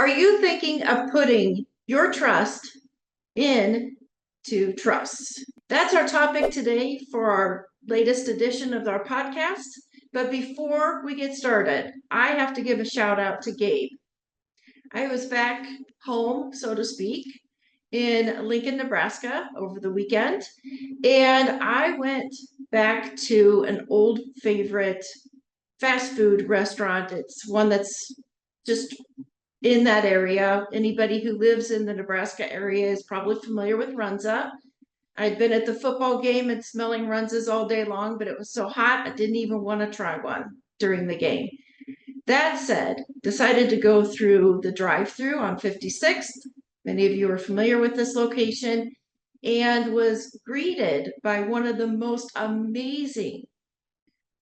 Are you thinking of putting your trust into trusts? That's our topic today for our latest edition of our podcast. But before we get started, I have to give a shout out to Gabe. I was back home, so to speak, in Lincoln, Nebraska over the weekend, and I went back to an old favorite fast food restaurant. It's one that's just in that area. Anybody who lives in the Nebraska area is probably familiar with Runza. I'd been at the football game and smelling Runzas all day long, but it was so hot I didn't even want to try one during the game. That said, decided to go through the drive-through on 56th. Many of you are familiar with this location, and was greeted by one of the most amazing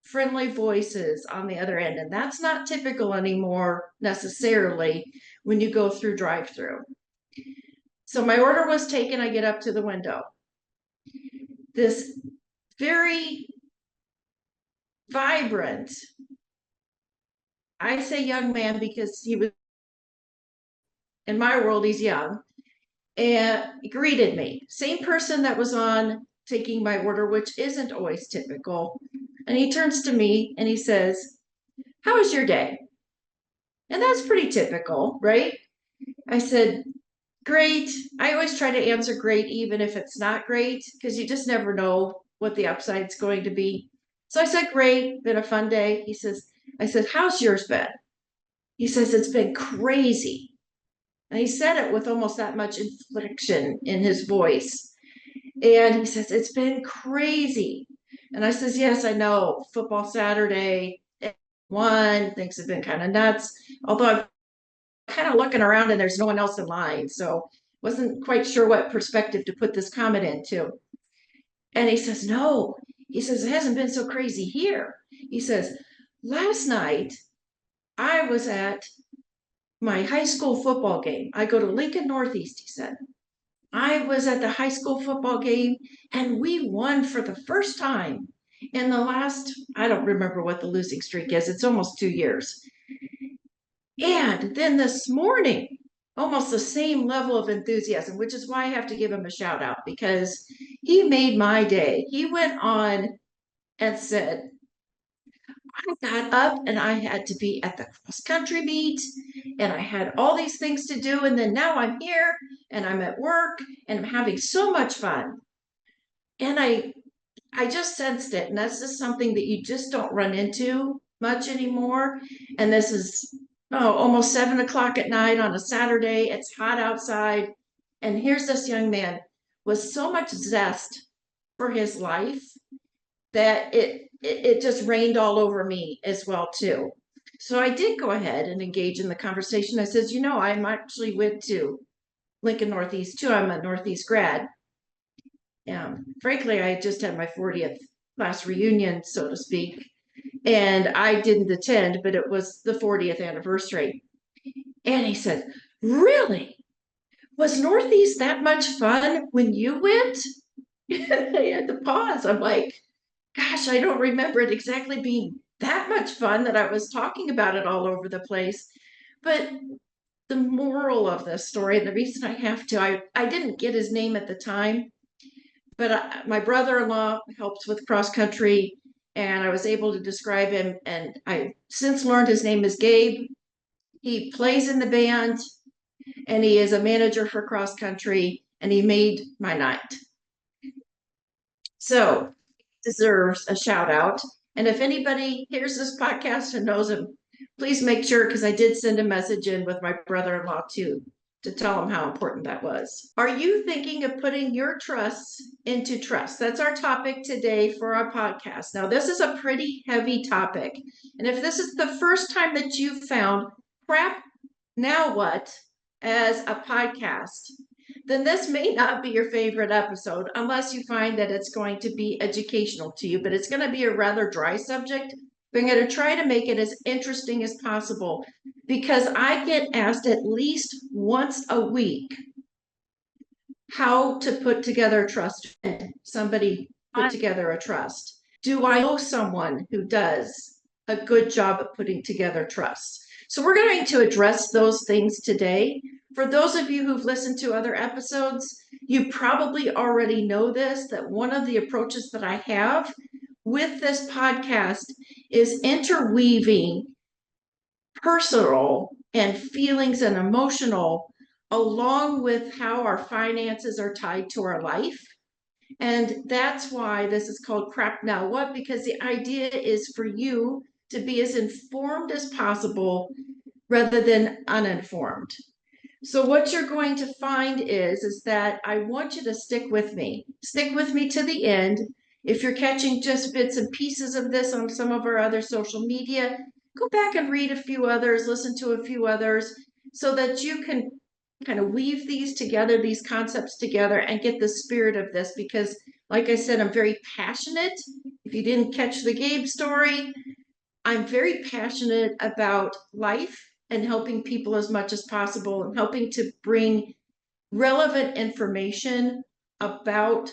friendly voices on the other end. And that's not typical anymore necessarily when you go through drive-through. So my order was taken. I get up to the window. This very vibrant, I say young man because he was, in my world, he's young, and greeted me. Same person that was on taking my order, which isn't always typical. And he turns to me and he says, "How was your day?" And that's pretty typical, right? I said, "Great." I always try to answer great, even if it's not great, because you just never know what the upside's going to be. So I said, "Great, been a fun day." I said, "How's yours been?" He says, "It's been crazy." And he said it with almost that much inflection in his voice. And he says, "It's been crazy." And I says, "Yes, I know. Football Saturday, things have been kind of nuts. Although I'm kind of looking around and there's no one else in line. So wasn't quite sure what perspective to put this comment into." And he says, "No." He says, "It hasn't been so crazy here." He says, "Last night I was at my high school football game. I go to Lincoln Northeast," he said. "I was at the high school football game and we won for the first time in the last, I don't remember what the losing streak is. It's almost 2 years. And then this morning, almost the same level of enthusiasm, which is why I have to give him a shout out because he made my day. He went on and said, "I got up and I had to be at the cross country meet and I had all these things to do. And then now I'm here and I'm at work and I'm having so much fun." And I just sensed it. And that's just something that you just don't run into much anymore. And this is almost 7 o'clock at night on a Saturday. It's hot outside. And here's this young man with so much zest for his life that it just rained all over me as well too. So I did go ahead and engage in the conversation. I says, "I'm actually went to Lincoln Northeast too. I'm a Northeast grad. Frankly, I just had my 40th class reunion, so to speak, and I didn't attend, but it was the 40th anniversary." And he said, "Really? Was Northeast that much fun when you went?" I had to pause. I'm like, gosh, I don't remember it exactly being that much fun that I was talking about it all over the place. But the moral of this story, and the reason I didn't get his name at the time, but my brother-in-law helps with cross country and I was able to describe him. And I since learned his name is Gabe. He plays in the band and he is a manager for cross country and he made my night. So deserves a shout out. And if anybody hears this podcast and knows him, please make sure, because I did send a message in with my brother-in-law too, to tell him how important that was. Are you thinking of putting your trusts into trust? That's our topic today for our podcast. Now, this is a pretty heavy topic. And if this is the first time that you've found Crap Now What as a podcast, then this may not be your favorite episode unless you find that it's going to be educational to you, but it's going to be a rather dry subject. But I'm going to try to make it as interesting as possible because I get asked at least once a week how to put together a trust. Somebody put together a trust. Do I know someone who does a good job of putting together trusts? So we're going to address those things today. For those of you who've listened to other episodes, you probably already know this, that one of the approaches that I have with this podcast is interweaving personal and feelings and emotional along with how our finances are tied to our life. And that's why this is called Crap Now What, because the idea is for you to be as informed as possible rather than uninformed. So what you're going to find is that I want you to stick with me. Stick with me to the end. If you're catching just bits and pieces of this on some of our other social media, go back and read a few others, listen to a few others, so that you can kind of weave these together, these concepts together, and get the spirit of this. Because, like I said, I'm very passionate. If you didn't catch the Gabe story, I'm very passionate about life and helping people as much as possible and helping to bring relevant information about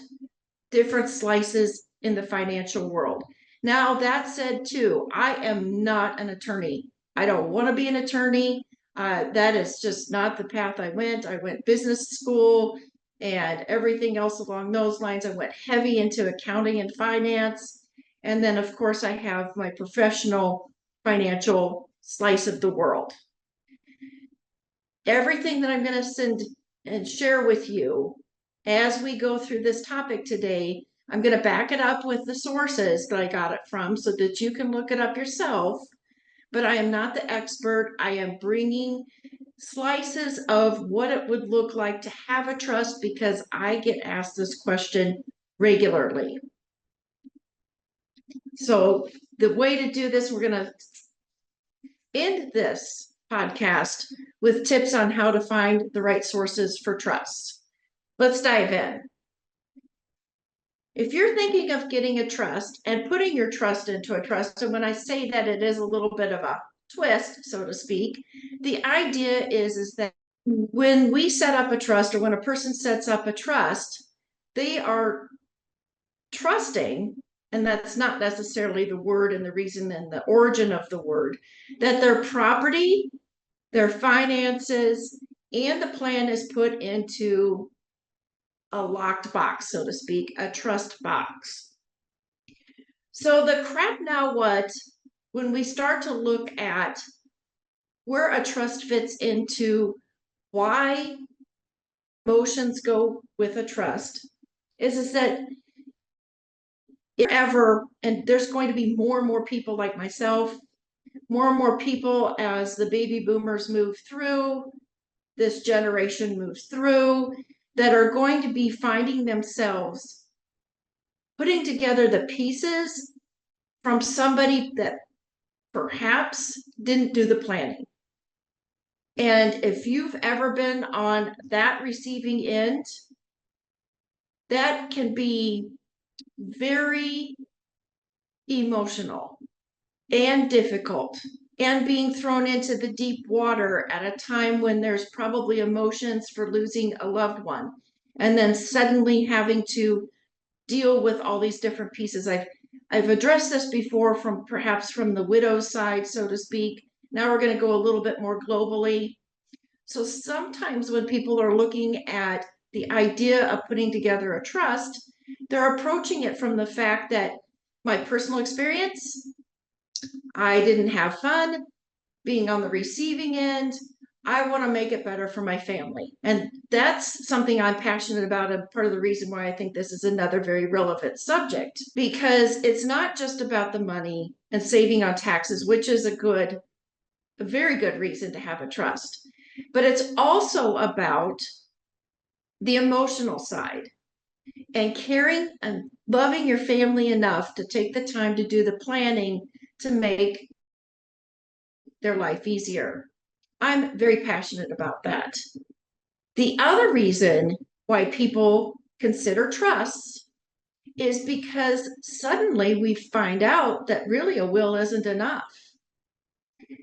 different slices in the financial world. Now, that said, too, I am not an attorney. I don't want to be an attorney. That is just not the path I went. I went business school and everything else along those lines. I went heavy into accounting and finance. And then, of course, I have my professional financial slice of the world. Everything that I'm going to send and share with you as we go through this topic today, I'm going to back it up with the sources that I got it from so that you can look it up yourself. But I am not the expert. I am bringing slices of what it would look like to have a trust because I get asked this question regularly. So the way to do this, we're going to end this podcast with tips on how to find the right sources for trusts. Let's dive in. If you're thinking of getting a trust and putting your trust into a trust, and when I say that, it is a little bit of a twist, so to speak, the idea is that when we set up a trust or when a person sets up a trust, they are trusting, and that's not necessarily the word and the reason and the origin of the word, that their property, their finances, and the plan is put into a locked box, so to speak, a trust box. So the crap now what, when we start to look at where a trust fits into why emotions go with a trust, is that if ever, and there's going to be more and more people like myself, more and more people as the baby boomers move through, this generation moves through, that are going to be finding themselves putting together the pieces from somebody that perhaps didn't do the planning. And if you've ever been on that receiving end, that can be very emotional and difficult, and being thrown into the deep water at a time when there's probably emotions for losing a loved one, and then suddenly having to deal with all these different pieces. I've addressed this before from perhaps from the widow's side, so to speak. Now we're going to go a little bit more globally. So sometimes when people are looking at the idea of putting together a trust, they're approaching it from the fact that my personal experience, I didn't have fun being on the receiving end. I want to make it better for my family. And that's something I'm passionate about, and part of the reason why I think this is another very relevant subject, because it's not just about the money and saving on taxes, which is a very good reason to have a trust, but it's also about the emotional side and caring and loving your family enough to take the time to do the planning to make their life easier. I'm very passionate about that. The other reason why people consider trusts is because suddenly we find out that really a will isn't enough.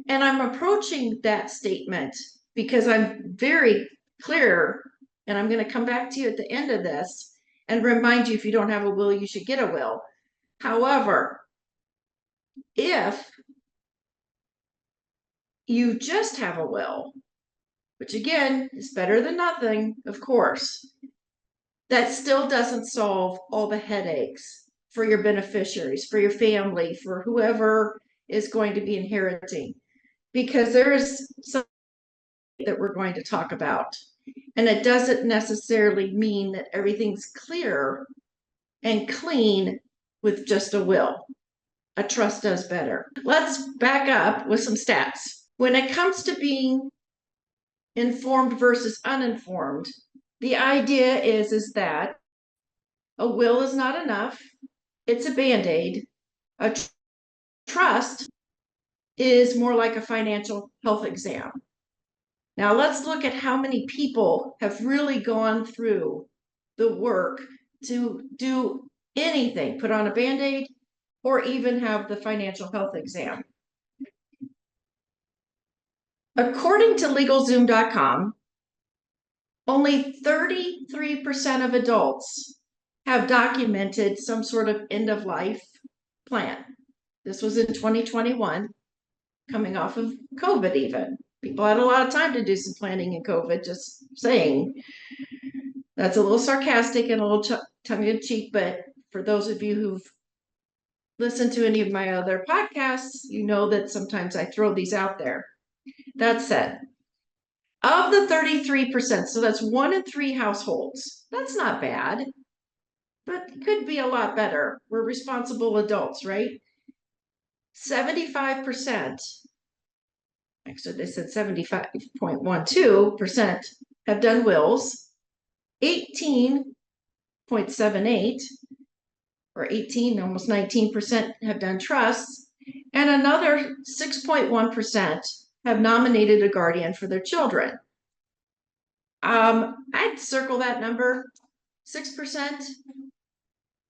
And I'm approaching that statement because I'm very clear, and I'm going to come back to you at the end of this and remind you, if you don't have a will, you should get a will. However, if you just have a will, which again is better than nothing, of course, that still doesn't solve all the headaches for your beneficiaries, for your family, for whoever is going to be inheriting, because there is something that we're going to talk about. And it doesn't necessarily mean that everything's clear and clean with just a will. A trust does better. Let's back up with some stats. When it comes to being informed versus uninformed, the idea is that a will is not enough. It's a band-aid. A trust is more like a financial health exam. Now let's look at how many people have really gone through the work to do anything, put on a band-aid, or even have the financial health exam. According to LegalZoom.com, only 33% of adults have documented some sort of end-of-life plan. This was in 2021, coming off of COVID even. People had a lot of time to do some planning in COVID, just saying. That's a little sarcastic and a little tongue-in-cheek, but for those of you who've listened to any of my other podcasts, you know that sometimes I throw these out there. That said, of the 33%, so that's 1 in 3 households, that's not bad, but could be a lot better. We're responsible adults, right? 75%, actually they said 75.12% have done wills, 18.78 or 18, almost 19% have done trusts, and another 6.1% have nominated a guardian for their children. I'd circle that number. 6%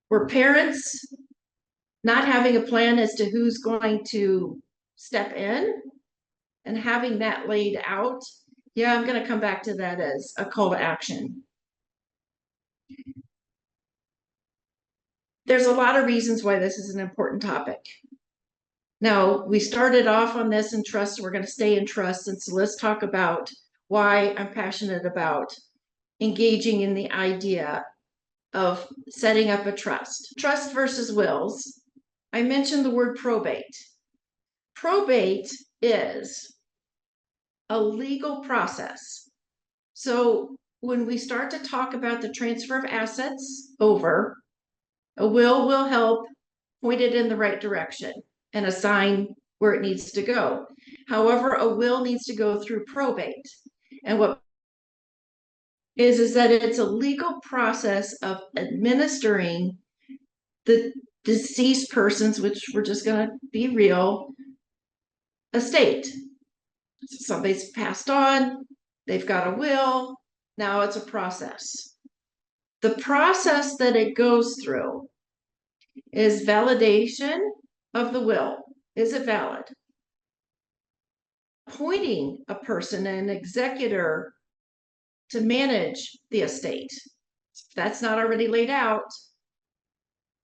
were parents not having a plan as to who's going to step in and having that laid out. Yeah, I'm going to come back to that as a call to action. There's a lot of reasons why this is an important topic. Now, we started off on this in trust, we're going to stay in trust, and so let's talk about why I'm passionate about engaging in the idea of setting up a trust. Trust versus wills. I mentioned the word probate. Probate is a legal process. So when we start to talk about the transfer of assets over, a will help point it in the right direction and assign where it needs to go. However, a will needs to go through probate. And what is that it's a legal process of administering the deceased person's, which we're just going to be real, estate. So somebody's passed on, they've got a will, now it's a process. The process that it goes through is validation of the will. Is it valid? Appointing a person, an executor, to manage the estate. If that's not already laid out,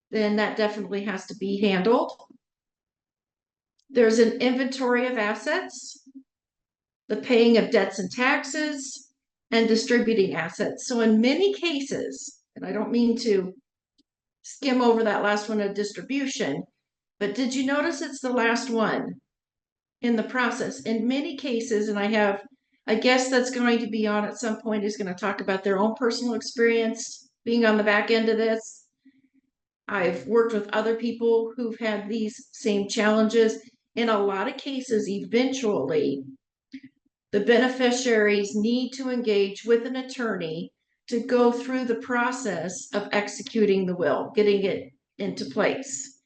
then that definitely has to be handled. There's an inventory of assets, the paying of debts and taxes, and distributing assets. So in many cases, and I don't mean to skim over that last one of distribution, but did you notice it's the last one in the process? In many cases, and I have a guest that's going to be on at some point is going to talk about their own personal experience being on the back end of this. I've worked with other people who've had these same challenges. In a lot of cases, eventually, the beneficiaries need to engage with an attorney to go through the process of executing the will, getting it into place.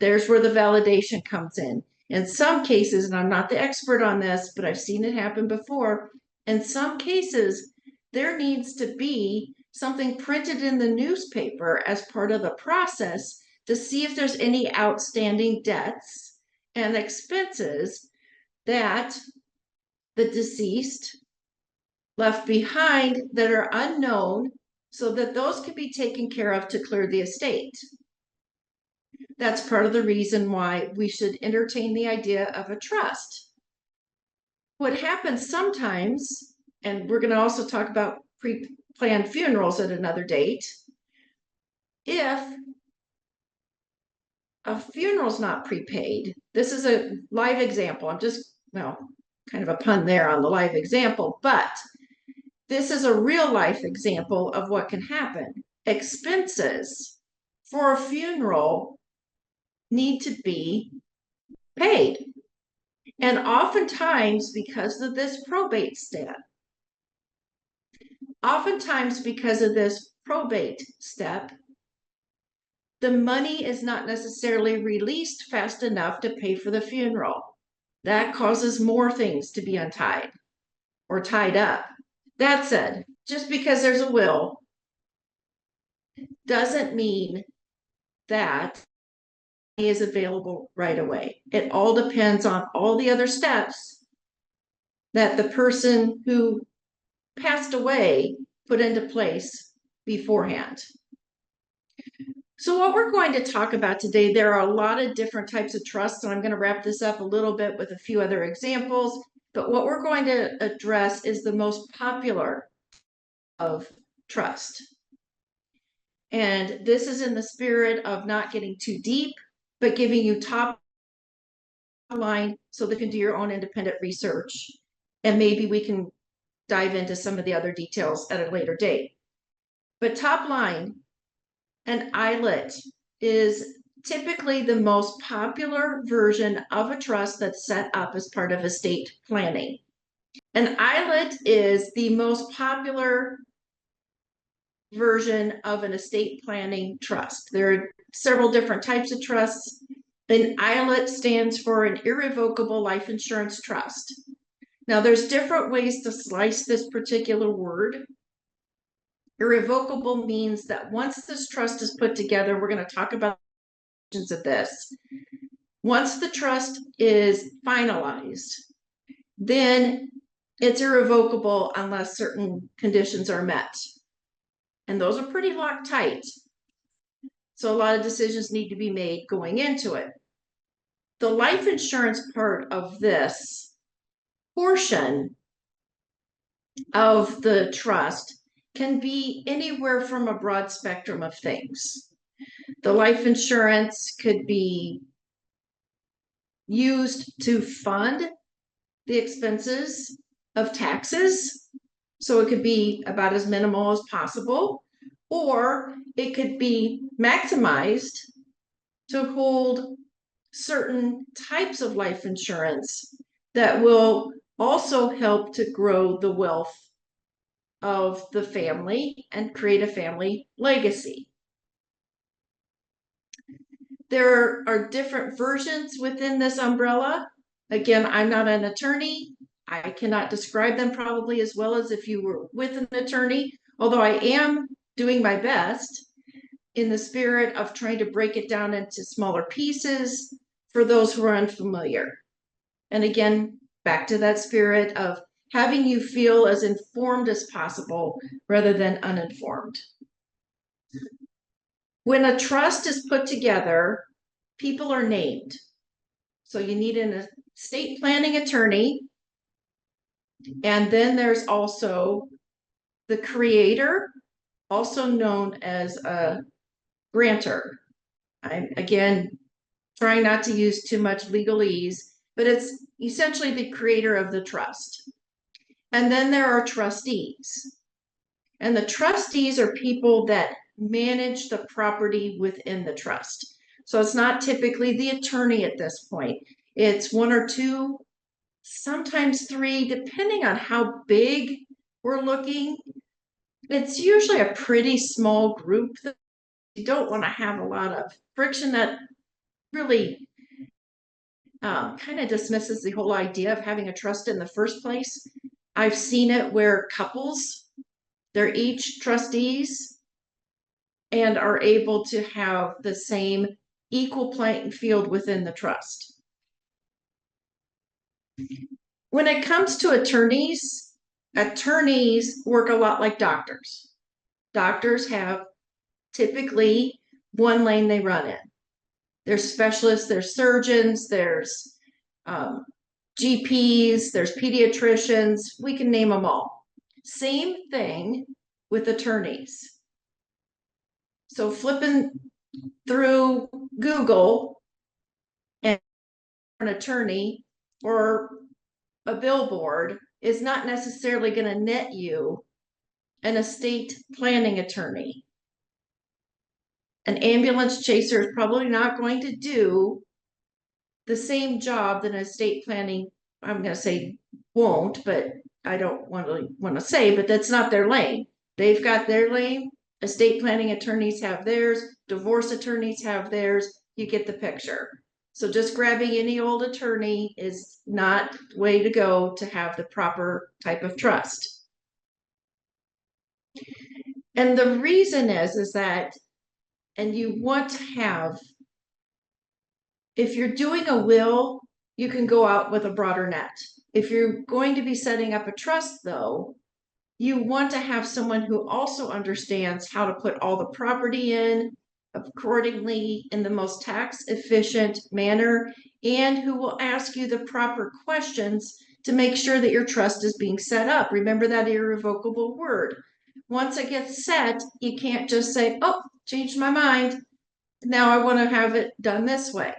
There's where the validation comes in. In some cases, and I'm not the expert on this, but I've seen it happen before, in some cases, there needs to be something printed in the newspaper as part of the process to see if there's any outstanding debts and expenses that the deceased left behind that are unknown, so that those can be taken care of to clear the estate. That's part of the reason why we should entertain the idea of a trust. What happens sometimes, and we're going to also talk about pre-planned funerals at another date, if a funeral's not prepaid, this is a live example. I'm just, well, kind of a pun there on the live example, but this is a real life example of what can happen. Expenses for a funeral need to be paid. And oftentimes, because of this probate step, the money is not necessarily released fast enough to pay for the funeral. That causes more things to be untied or tied up. That said, just because there's a will doesn't mean that money is available right away. It all depends on all the other steps that the person who passed away put into place beforehand. So what we're going to talk about today, there are a lot of different types of trusts, and I'm going to wrap this up a little bit with a few other examples. But what we're going to address is the most popular of trust. And this is in the spirit of not getting too deep, but giving you top line so they can do your own independent research. And maybe we can dive into some of the other details at a later date. But top line, an ILET is typically the most popular version of a trust that's set up as part of estate planning. An ILET is the most popular version of an estate planning trust. There are several different types of trusts. An ILET stands for an irrevocable life insurance trust. Now, there's different ways to slice this particular word. Irrevocable means that once this trust is put together, we're going to talk about of this. Once the trust is finalized, then it's irrevocable unless certain conditions are met. And those are pretty locked tight. So a lot of decisions need to be made going into it. The life insurance part of this portion of the trust can be anywhere from a broad spectrum of things. The life insurance could be used to fund the expenses of taxes. So it could be about as minimal as possible, or it could be maximized to hold certain types of life insurance that will also help to grow the wealth of the family and create a family legacy. There are different versions within this umbrella. Again, I'm not an attorney. I cannot describe them probably as well as if you were with an attorney, although I am doing my best in the spirit of trying to break it down into smaller pieces for those who are unfamiliar. And again, back to that spirit of having you feel as informed as possible rather than uninformed. When a trust is put together, people are named. So you need an estate planning attorney. And then there's also the creator, also known as a grantor. I'm, again, trying not to use too much legalese, but it's essentially the creator of the trust. And then there are trustees. And the trustees are people that manage the property within the trust. So it's not typically the attorney at this point. It's one or two, sometimes three, depending on how big we're looking. It's usually a pretty small group that you don't want to have a lot of friction that really kind of dismisses the whole idea of having a trust in the first place. I've seen it where couples, they're each trustees and are able to have the same equal playing field within the trust. When it comes to attorneys, attorneys work a lot like doctors. Doctors have typically one lane they run in. There's specialists, there's surgeons, there's GPs, there's pediatricians, we can name them all. Same thing with attorneys. So flipping through Google and an attorney or a billboard is not necessarily going to net you an estate planning attorney. An ambulance chaser is probably not going to do the same job that an estate planning, I'm going to say won't, but I don't want to say, but that's not their lane. They've got their lane. Estate planning attorneys have theirs. Divorce attorneys have theirs. You get the picture. So just grabbing any old attorney is not the way to go to have the proper type of trust. And the reason is that, and you want to have, if you're doing a will, you can go out with a broader net. If you're going to be setting up a trust, though, you want to have someone who also understands how to put all the property in accordingly in the most tax efficient manner, and who will ask you the proper questions to make sure that your trust is being set up. Remember that irrevocable word. Once it gets set, you can't just say, oh, changed my mind. Now I want to have it done this way.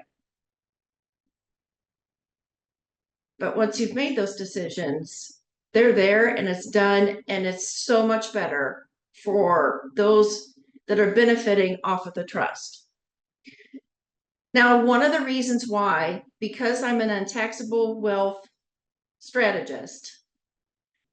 But once you've made those decisions, they're there and it's done, and it's so much better for those that are benefiting off of the trust. Now, one of the reasons why, because I'm an untaxable wealth strategist,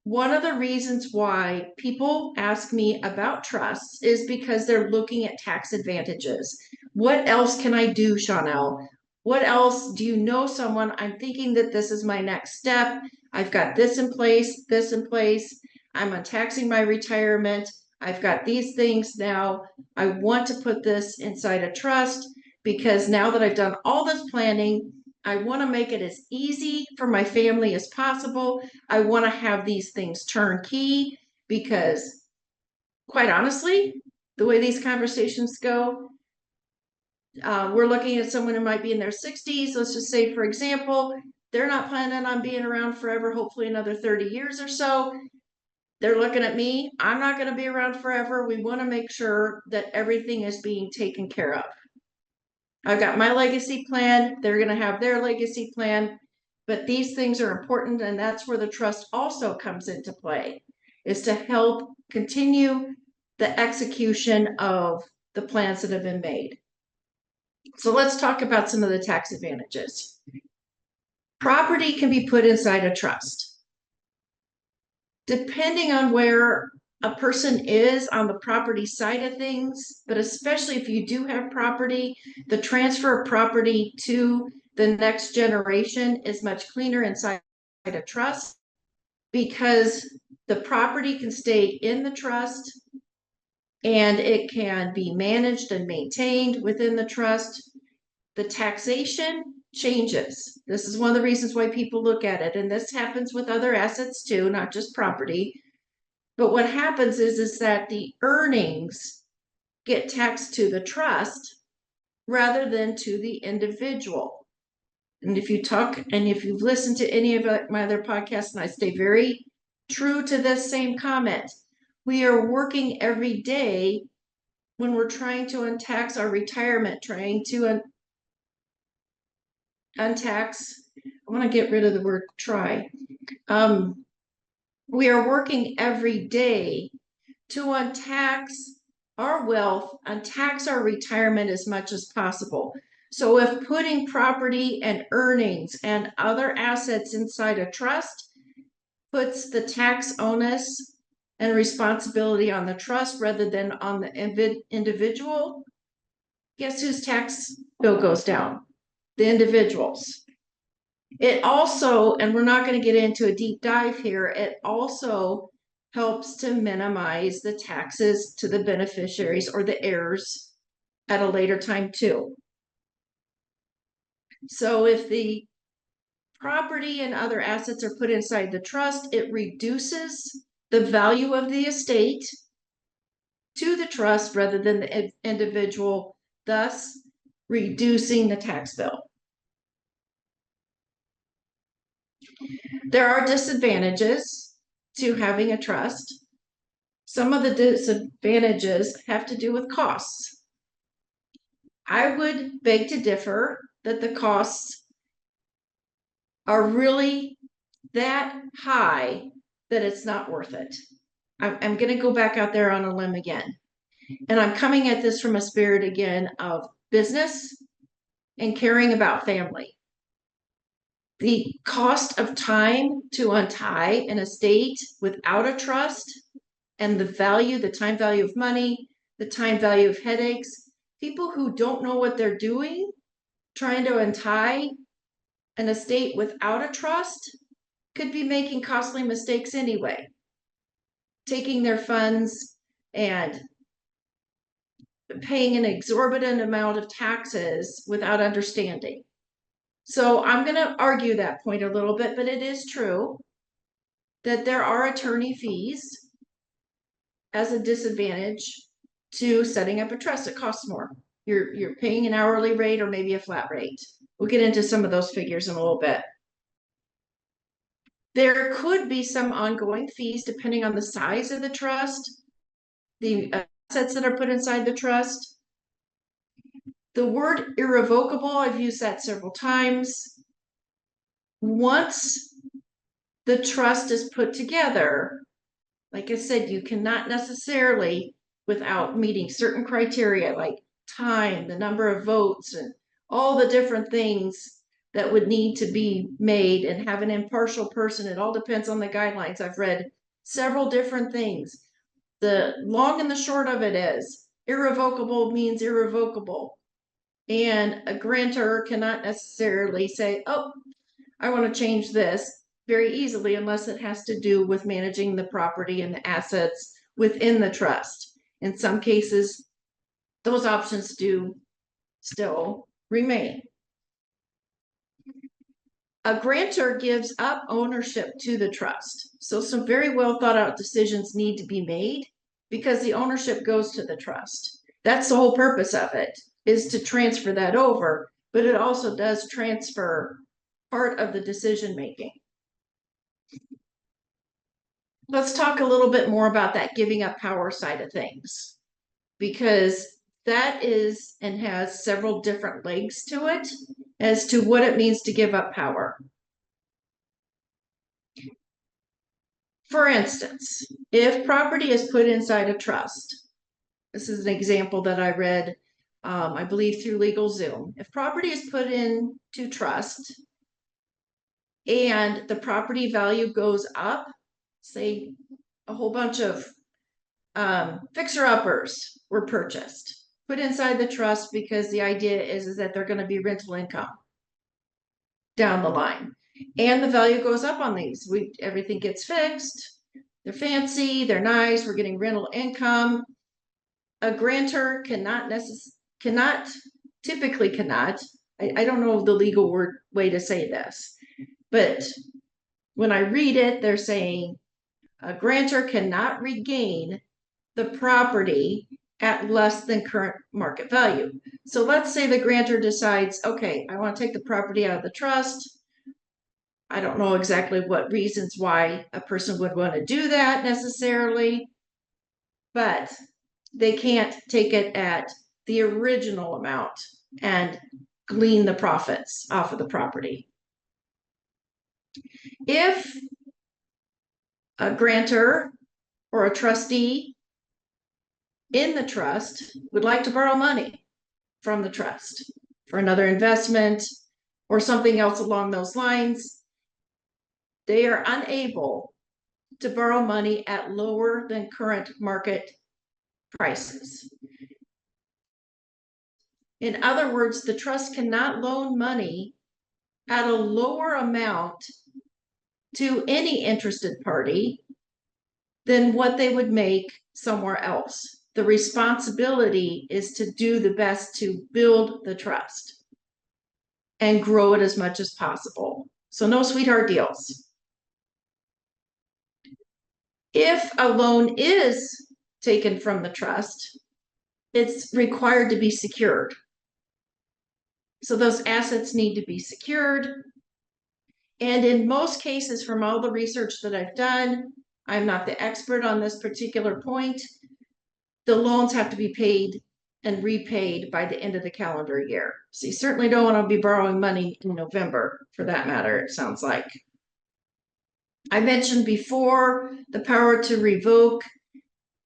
one of the reasons why people ask me about trusts is because they're looking at tax advantages. What else can I do, Shaunelle? What else? Do you know someone? I'm thinking that this is my next step. I've got this in place, this in place. I'm untaxing my retirement. I've got these things now. I want to put this inside a trust because now that I've done all this planning, I want to make it as easy for my family as possible. I want to have these things turnkey because, quite honestly, the way these conversations go, we're looking at someone who might be in their 60s. Let's just say, for example, they're not planning on being around forever, hopefully another 30 years or so. They're looking at me. I'm not going to be around forever. We want to make sure that everything is being taken care of. I've got my legacy plan. They're going to have their legacy plan. But these things are important, and that's where the trust also comes into play, is to help continue the execution of the plans that have been made. So let's talk about some of the tax advantages. Property can be put inside a trust. Depending on where a person is on the property side of things, but especially if you do have property, the transfer of property to the next generation is much cleaner inside a trust because the property can stay in the trust and it can be managed and maintained within the trust. The taxation changes. This is one of the reasons why people look at it, and this happens with other assets too, not just property. But what happens is that the earnings get taxed to the trust rather than to the individual. And if you talk, and if you've listened to any of my other podcasts, and I stay very true to this same comment, we are working every day when we're trying to untax our retirement, trying to untax, I want to get rid of the word try. We are working every day to untax our wealth, untax our retirement as much as possible. So if putting property and earnings and other assets inside a trust puts the tax onus and responsibility on the trust rather than on the individual, guess whose tax bill goes down? The individuals. It also, and we're not going to get into a deep dive here, it also helps to minimize the taxes to the beneficiaries or the heirs at a later time too. So if the property and other assets are put inside the trust, it reduces the value of the estate to the trust rather than the individual, thus reducing the tax bill. There are disadvantages to having a trust. Some of the disadvantages have to do with costs. I would beg to differ that the costs are really that high that it's not worth it. I'm going to go back out there on a limb again. And I'm coming at this from a spirit again of business and caring about family. The cost of time to untie an estate without a trust, and the time value of money, the time value of headaches, people who don't know what they're doing, trying to untie an estate without a trust could be making costly mistakes anyway, taking their funds and paying an exorbitant amount of taxes without understanding. So I'm going to argue that point a little bit, but it is true that there are attorney fees as a disadvantage to setting up a trust. It costs more. You're paying an hourly rate or maybe a flat rate. We'll get into some of those figures in a little bit. There could be some ongoing fees depending on the size of the trust, the assets that are put inside the trust. The word irrevocable, I've used that several times. Once the trust is put together, like I said, you cannot necessarily, without meeting certain criteria like time, the number of votes, and all the different things that would need to be made, and have an impartial person. It all depends on the guidelines. I've read several different things. The long and the short of it is irrevocable means irrevocable. And a grantor cannot necessarily say, oh, I want to change this very easily unless it has to do with managing the property and the assets within the trust. In some cases, those options do still remain. A grantor gives up ownership to the trust. So some very well thought out decisions need to be made because the ownership goes to the trust. That's the whole purpose of it, is to transfer that over, but it also does transfer part of the decision making. Let's talk a little bit more about that giving up power side of things, because that is and has several different legs to it as to what it means to give up power. For instance, if property is put inside a trust, this is an example that I read, I believe through LegalZoom. If property is put into trust and the property value goes up, say a whole bunch of fixer-uppers were purchased, put inside the trust because the idea is that they're going to be rental income down the line. And the value goes up on these. Everything gets fixed. They're fancy, they're nice, we're getting rental income. A grantor typically cannot, I don't know the legal way to say this, but when I read it, they're saying a grantor cannot regain the property at less than current market value. So let's say the grantor decides, okay, I want to take the property out of the trust. I don't know exactly what reasons why a person would want to do that necessarily, but they can't take it at the original amount and glean the profits off of the property. If a grantor or a trustee in the trust would like to borrow money from the trust for another investment or something else along those lines, they are unable to borrow money at lower than current market prices. In other words, the trust cannot loan money at a lower amount to any interested party than what they would make somewhere else. The responsibility is to do the best to build the trust and grow it as much as possible. So no sweetheart deals. If a loan is taken from the trust, it's required to be secured. So those assets need to be secured. And in most cases, from all the research that I've done, I'm not the expert on this particular point, the loans have to be paid and repaid by the end of the calendar year. So you certainly don't want to be borrowing money in November, for that matter, it sounds like. I mentioned before, the power to revoke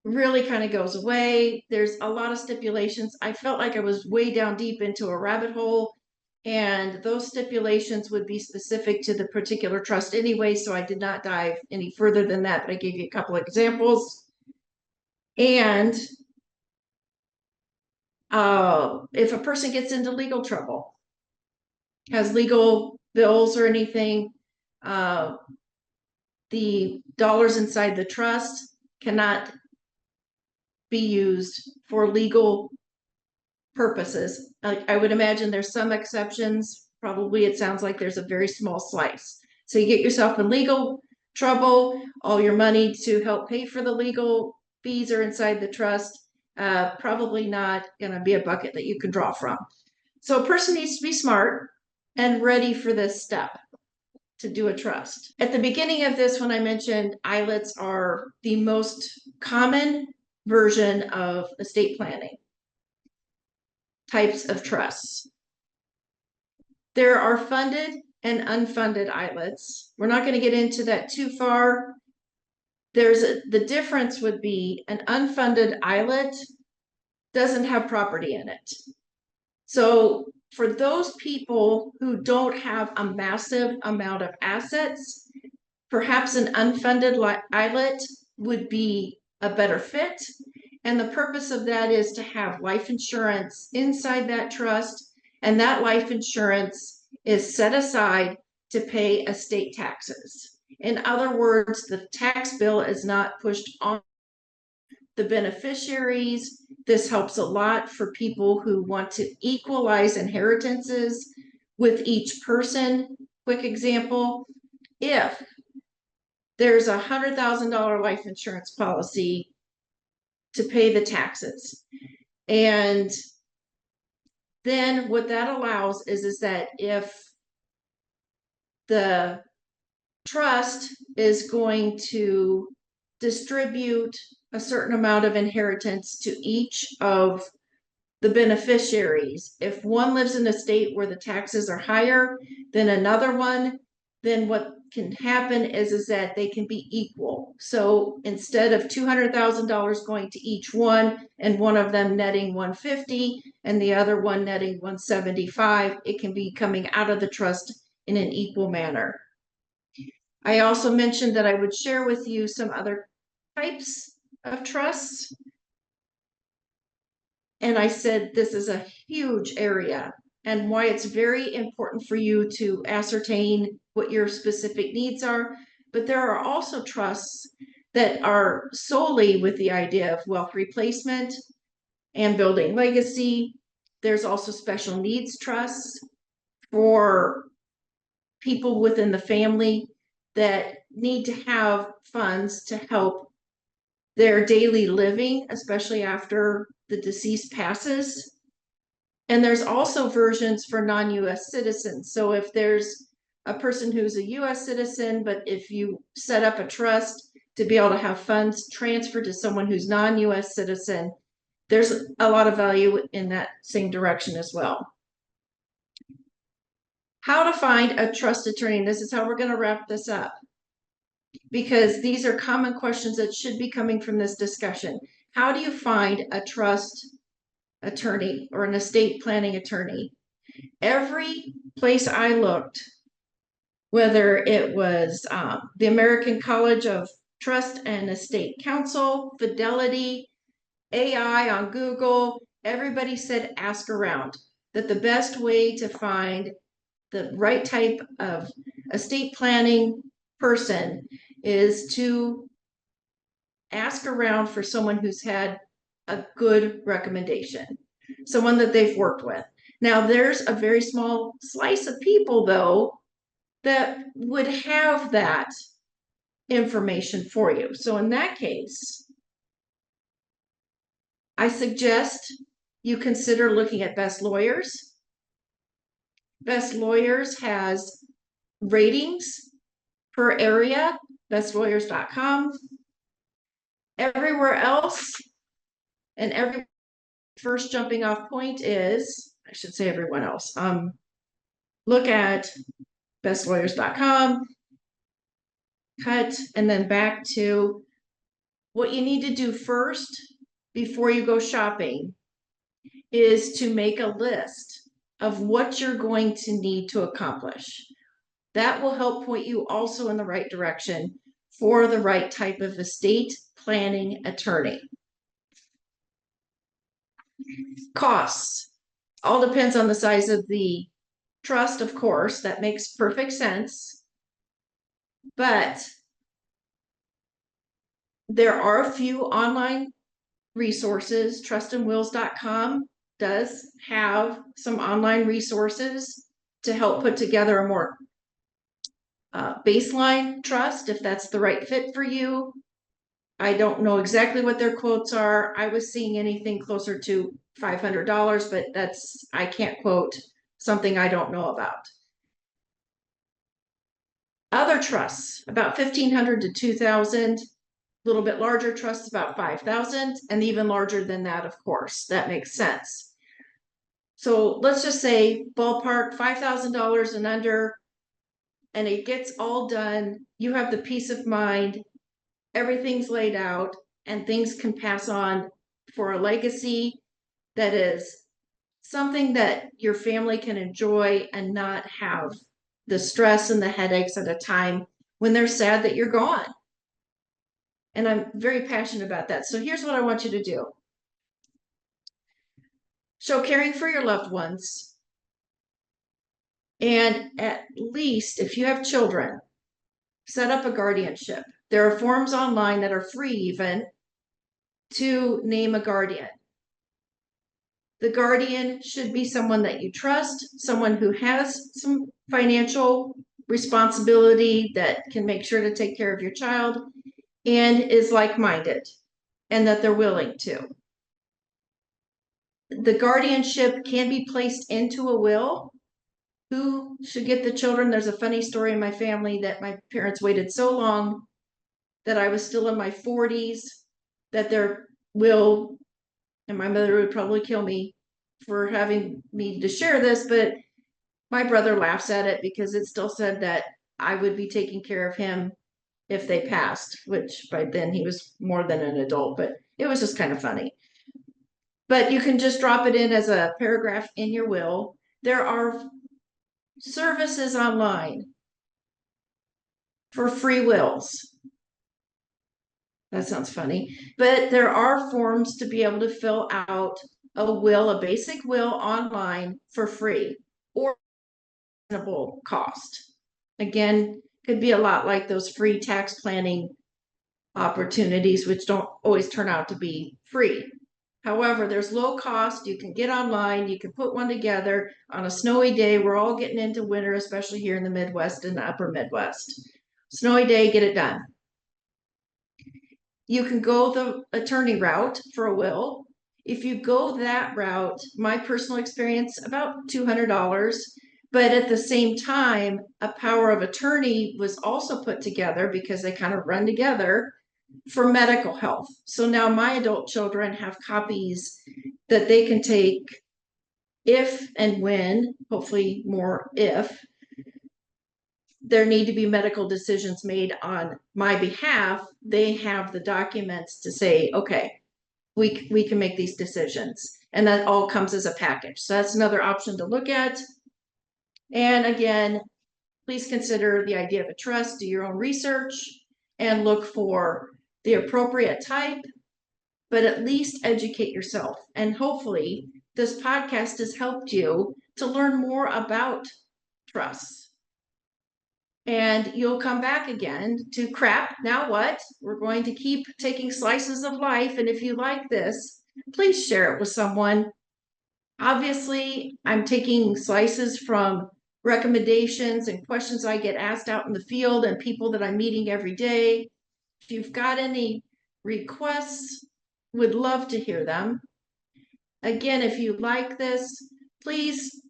really kind of goes away. There's a lot of stipulations. I felt like I was way down deep into a rabbit hole, and those stipulations would be specific to the particular trust anyway, so I did not dive any further than that, but I gave you a couple of examples. And if a person gets into legal trouble, has legal bills or anything, the dollars inside the trust cannot be used for legal purposes. I would imagine there's some exceptions. Probably it sounds like there's a very small slice. So you get yourself in legal trouble, all your money to help pay for the legal fees are inside the trust. Probably not going to be a bucket that you can draw from. So a person needs to be smart and ready for this step to do a trust. At the beginning of this, when I mentioned ILETs are the most common version of estate planning types of trusts. There are funded and unfunded ILETs. We're not going to get into that too far. The difference would be an unfunded ILET doesn't have property in it. So for those people who don't have a massive amount of assets, perhaps an unfunded ILET would be a better fit. And the purpose of that is to have life insurance inside that trust, and that life insurance is set aside to pay estate taxes. In other words, the tax bill is not pushed on the beneficiaries. This helps a lot for people who want to equalize inheritances with each person. Quick example, if there's $100,000 life insurance policy to pay the taxes, and then what that allows is that if the trust is going to distribute a certain amount of inheritance to each of the beneficiaries, if one lives in a state where the taxes are higher than another one, then what can happen is that they can be equal. So instead of $200,000 going to each one and one of them netting 150 and the other one netting 175, it can be coming out of the trust in an equal manner. I also mentioned that I would share with you some other types of trusts. And I said, this is a huge area and why it's very important for you to ascertain what your specific needs are. But there are also trusts that are solely with the idea of wealth replacement and building legacy. There's also special needs trusts for people within the family that need to have funds to help their daily living, especially after the deceased passes. And there's also versions for non-US citizens. So if there's a person who's a US citizen, but if you set up a trust to be able to have funds transferred to someone who's non-US citizen, there's a lot of value in that same direction as well. How to find a trust attorney. This is how we're going to wrap this up, because these are common questions that should be coming from this discussion. How do you find a trust attorney or an estate planning attorney? Every place I looked, whether it was the American College of Trust and Estate Counsel, Fidelity, AI on Google, everybody said ask around, that the best way to find the right type of estate planning person is to ask around for someone who's had a good recommendation, someone that they've worked with. Now, there's a very small slice of people, though, that would have that information for you. So in that case, I suggest you consider looking at Best Lawyers. Best Lawyers has ratings per area, bestlawyers.com. Everywhere else, and every first jumping off point is, I should say everyone else, look at bestlawyers.com, cut, and then back to what you need to do first before you go shopping is to make a list of what you're going to need to accomplish. That will help point you also in the right direction for the right type of estate planning attorney. Costs. All depends on the size of the trust, of course. That makes perfect sense. But there are a few online resources. Trustandwills.com does have some online resources to help put together a more baseline trust, if that's the right fit for you. I don't know exactly what their quotes are. I was seeing anything closer to $500, but I can't quote something I don't know about. Other trusts, about 1,500 to 2,000. A little bit larger trusts, about 5,000, and even larger than that, of course. That makes sense. So let's just say ballpark $5,000 and under, and it gets all done. You have the peace of mind, everything's laid out, and things can pass on for a legacy that is something that your family can enjoy and not have the stress and the headaches at a time when they're sad that you're gone. And I'm very passionate about that. So here's what I want you to do. Show caring for your loved ones. And at least if you have children, set up a guardianship. There are forms online that are free even to name a guardian. The guardian should be someone that you trust, someone who has some financial responsibility, that can make sure to take care of your child and is like-minded, and that they're willing to. The guardianship can be placed into a will. Who should get the children? There's a funny story in my family that my parents waited so long that I was still in my 40s that their will, and my mother would probably kill me for having me to share this, but my brother laughs at it because it still said that I would be taking care of him if they passed, which by then he was more than an adult, but it was just kind of funny. But you can just drop it in as a paragraph in your will. There are services online for free wills. That sounds funny, but there are forms to be able to fill out a will, a basic will online for free or reasonable cost. Again, could be a lot like those free tax planning opportunities, which don't always turn out to be free. However, there's low cost. You can get online. You can put one together on a snowy day. We're all getting into winter, especially here in the Midwest and the upper Midwest. Snowy day, get it done. You can go the attorney route for a will. If you go that route, my personal experience, about $200. But at the same time, a power of attorney was also put together because they kind of run together for medical health. So now my adult children have copies that they can take if and when, hopefully more if, there need to be medical decisions made on my behalf. They have the documents to say, okay, we can make these decisions. And that all comes as a package. So that's another option to look at. And again, please consider the idea of a trust, do your own research, and look for the appropriate type, but at least educate yourself. And hopefully this podcast has helped you to learn more about trusts. And you'll come back again to crap. Now what? We're going to keep taking slices of life. And if you like this, please share it with someone. Obviously, I'm taking slices from recommendations and questions I get asked out in the field and people that I'm meeting every day. If you've got any requests, would love to hear them. Again, if you like this, please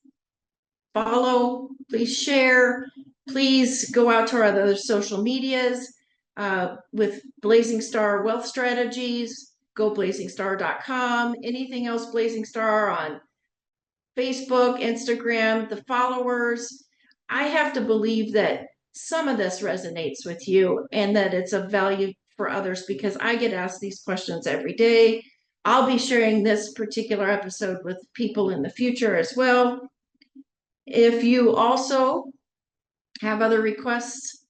follow, please share. Please go out to our other social medias with Blazing Star Wealth Strategies, go blazingstar.com, anything else Blazing Star on Facebook, Instagram, the followers. I have to believe that some of this resonates with you and that it's of value for others because I get asked these questions every day. I'll be sharing this particular episode with people in the future as well. If you also have other requests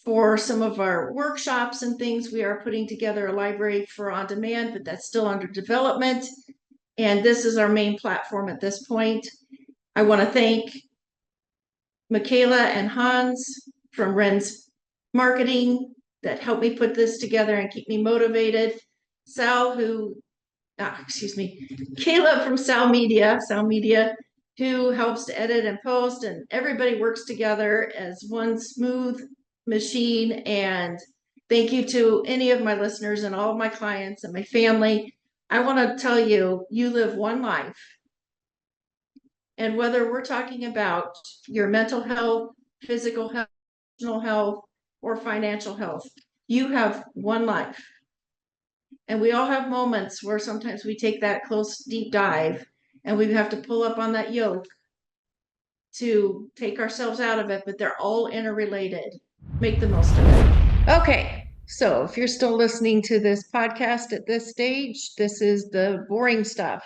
for some of our workshops and things, we are putting together a library for on demand, but that's still under development. And this is our main platform at this point. I want to thank Michaela and Hans from Ren's Marketing that helped me put this together and keep me motivated. Caleb from Sal Media, who helps to edit and post, and everybody works together as one smooth machine. And thank you to any of my listeners and all of my clients and my family. I want to tell you, you live one life. And whether we're talking about your mental health, physical health, emotional health, or financial health, you have one life. And we all have moments where sometimes we take that close, deep dive and we have to pull up on that yoke to take ourselves out of it, but they're all interrelated. Make the most of it. Okay. So if you're still listening to this podcast at this stage, this is the boring stuff.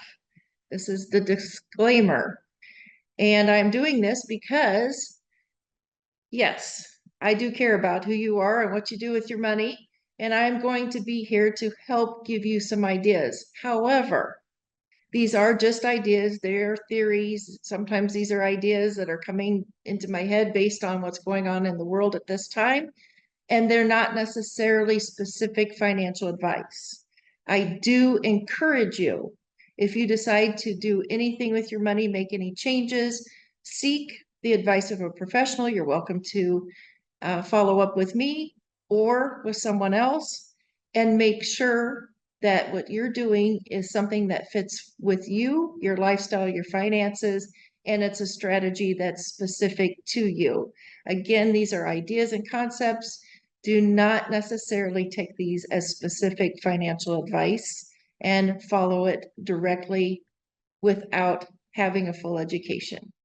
This is the disclaimer. And I'm doing this because, yes, I do care about who you are and what you do with your money. And I'm going to be here to help give you some ideas. However, these are just ideas, they're theories. Sometimes these are ideas that are coming into my head based on what's going on in the world at this time. And they're not necessarily specific financial advice. I do encourage you, if you decide to do anything with your money, make any changes, seek the advice of a professional. You're welcome to follow up with me or with someone else and make sure that what you're doing is something that fits with you, your lifestyle, your finances, and it's a strategy that's specific to you. Again, these are ideas and concepts. Do not necessarily take these as specific financial advice and follow it directly without having a full education.